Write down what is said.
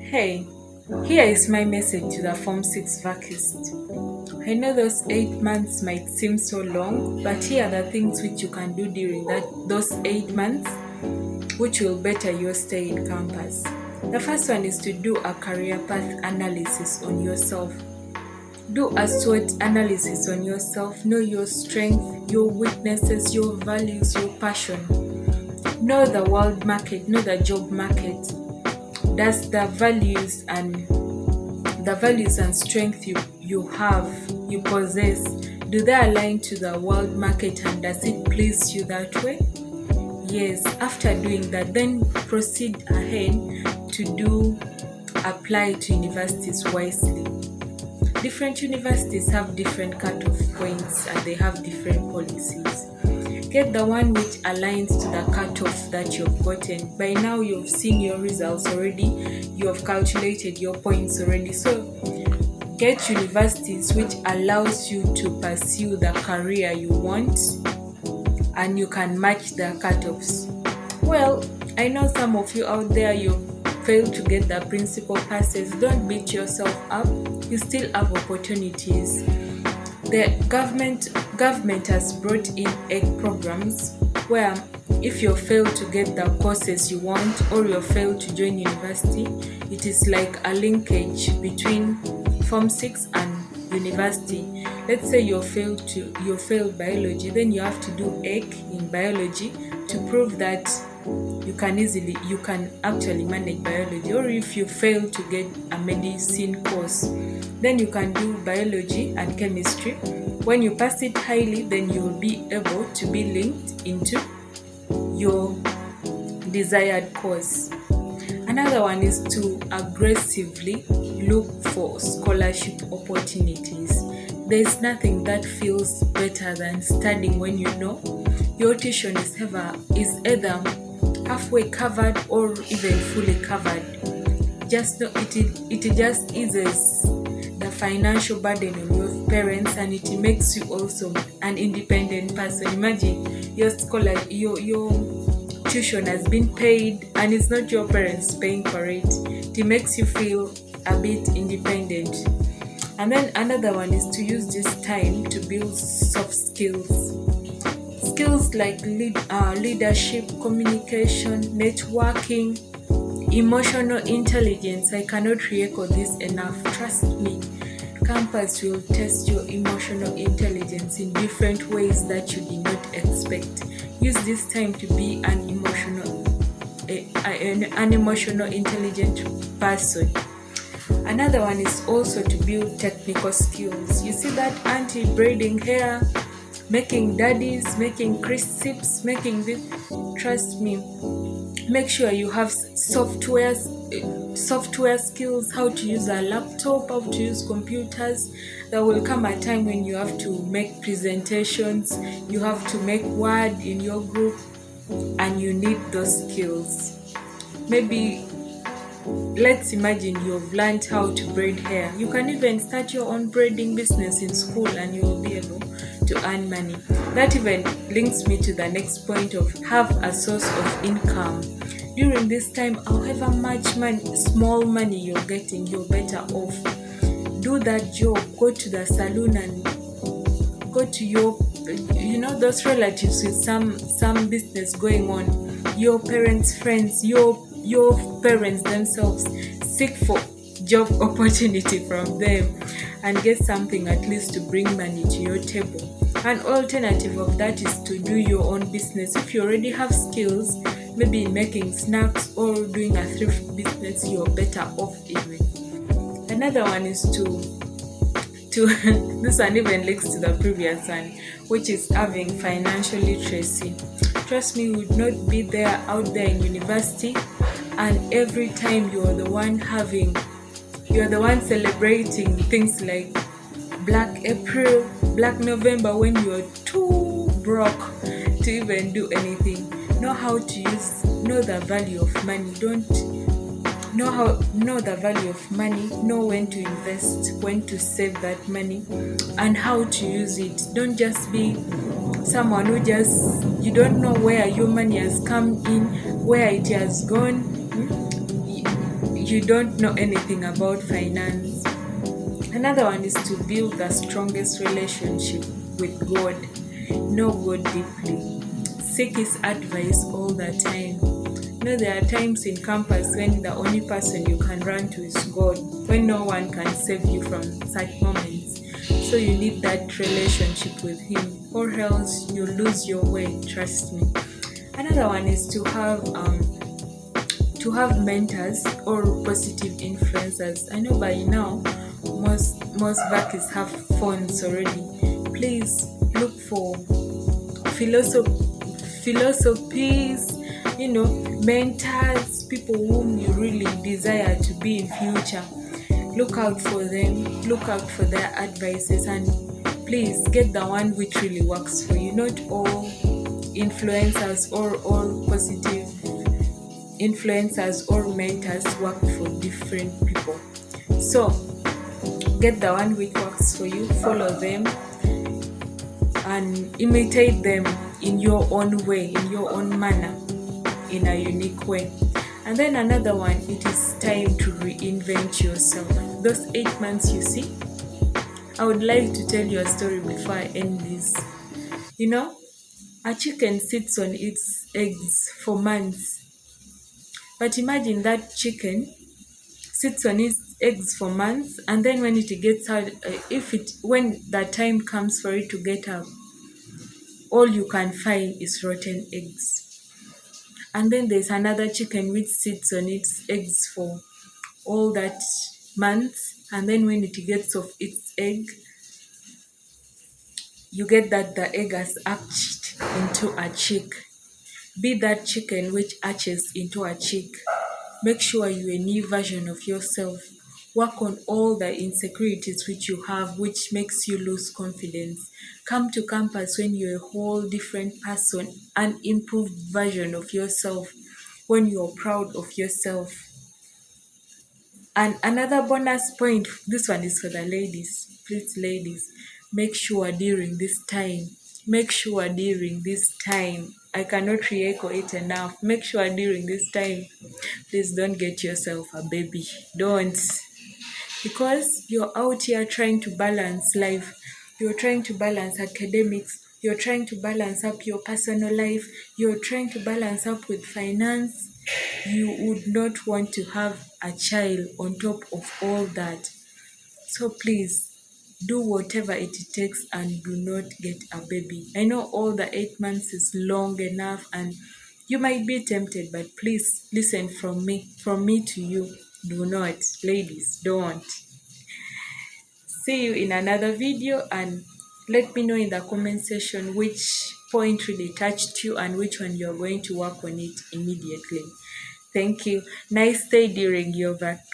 Hey, here is my message to the Form 6 Vacist. I know those 8 months might seem so long, but here are the things which you can do during those 8 months which will better your stay in campus. The first one is to do a career path analysis on yourself. Do a SWOT analysis on yourself. Know your strengths, your weaknesses, your values, your passion. Know the world market, know the job market. Does the values and strength you possess, do they align to the world market, and does it please you that way? Yes. After doing that, then proceed ahead to apply to universities wisely. Different universities have different cutoff points and they have different policies. Get the one which aligns to the cutoff that you've gotten. By now, you've seen your results already, you have calculated your points already. So, get universities which allows you to pursue the career you want and you can match the cutoffs. Well, I know some of you out there, you failed to get the principal passes. Don't beat yourself up. You still have opportunities. The government has brought in egg programs where if you fail to get the courses you want or you fail to join university, it is like a linkage between Form 6 and university. Let's say you failed biology, then you have to do egg in biology to prove that you can actually manage biology. Or if you fail to get a medicine course, then you can do biology and chemistry. When you pass it highly, then you will be able to be linked into your desired course. Another one is to aggressively look for scholarship opportunities. There's nothing that feels better than studying when you know your tuition is either halfway covered or even fully covered. Just know it just eases the financial burden on your parents, and it makes you also an independent person. Imagine your tuition has been paid and it's not your parents paying for it. It makes you feel a bit independent. And then another one is to use this time to build soft skills. Skills like leadership, communication, networking, emotional intelligence. I cannot re-echo this enough. Trust me, campus will test your emotional intelligence in different ways that you did not expect. Use this time to be an emotional intelligent person. Another one is also to build technical skills. You see that auntie braiding hair, making daddies, making crisps, making this. Trust me, make sure you have software skills, how to use a laptop, how to use computers. There will come a time when you have to make presentations, you have to make word in your group, and you need those skills. Maybe let's imagine you've learned how to braid hair. You can even start your own braiding business in school and you will be able to earn money. That even links me to the next point of have a source of income. During this time, however much small money you're getting, you're better off. Do that job, go to the salon and go to your, those relatives with some business going on, your parents' friends, your parents themselves, seek for job opportunity from them and get something at least to bring money to your table. An alternative of that is to do your own business. If you already have skills, maybe in making snacks or doing a thrift business, you're better off even. Another one is to this one even links to the previous one, which is having financial literacy. Trust me, you would not be out there in university, and every time you're the one celebrating things like Black April, Black November, when you're too broke to even do anything. Know the value of money. Know the value of money, know when to invest, when to save that money, and how to use it. Don't just be someone who you don't know where your money has come in, where it has gone. you don't know anything about finance. Another one is to build the strongest relationship with God. Know God deeply. Seek His advice all the time. There are times in campus when the only person you can run to is God, when no one can save you from such moments. So you need that relationship with Him, or else you lose your way, trust me. Another one is to have mentors or positive influencers. I know by now most Vacis have phones already. Please look for philosophies, mentors, people whom you really desire to be in future. Look out for them, look out for their advices, and please get the one which really works for you. Not all influencers or all positive influencers or mentors work for different people. So get the one which works for you, follow them, and imitate them in your own way, in your own manner, in a unique way. And then another one, it is time to reinvent yourself. Those 8 months you see, I would like to tell you a story before I end this. A chicken sits on its eggs for months. But imagine that chicken sits on its eggs for months, and then when it gets out, when the time comes for it to get up, all you can find is rotten eggs. And then there's another chicken which sits on its eggs for all that months, and then when it gets off its egg, you get that the egg has hatched into a chick. Be that chicken which hatches into a chick. Make sure you're a new version of yourself. Work on all the insecurities which you have, which makes you lose confidence. Come to campus when you're a whole different person, an improved version of yourself, when you're proud of yourself. And another bonus point, this one is for the ladies. Please, ladies, make sure during this time, I cannot re-echo it enough. Make sure during this time, please don't get yourself a baby. Don't. Because you're out here trying to balance life. You're trying to balance academics. You're trying to balance up your personal life. You're trying to balance up with finance. You would not want to have a child on top of all that. So please, do whatever it takes and do not get a baby. I know all the 8 months is long enough and you might be tempted, but please listen from me to you. Do not, ladies, don't. See you in another video, and let me know in the comment section which point really touched you and which one you're going to work on it immediately. Thank you. Nice day during your vac.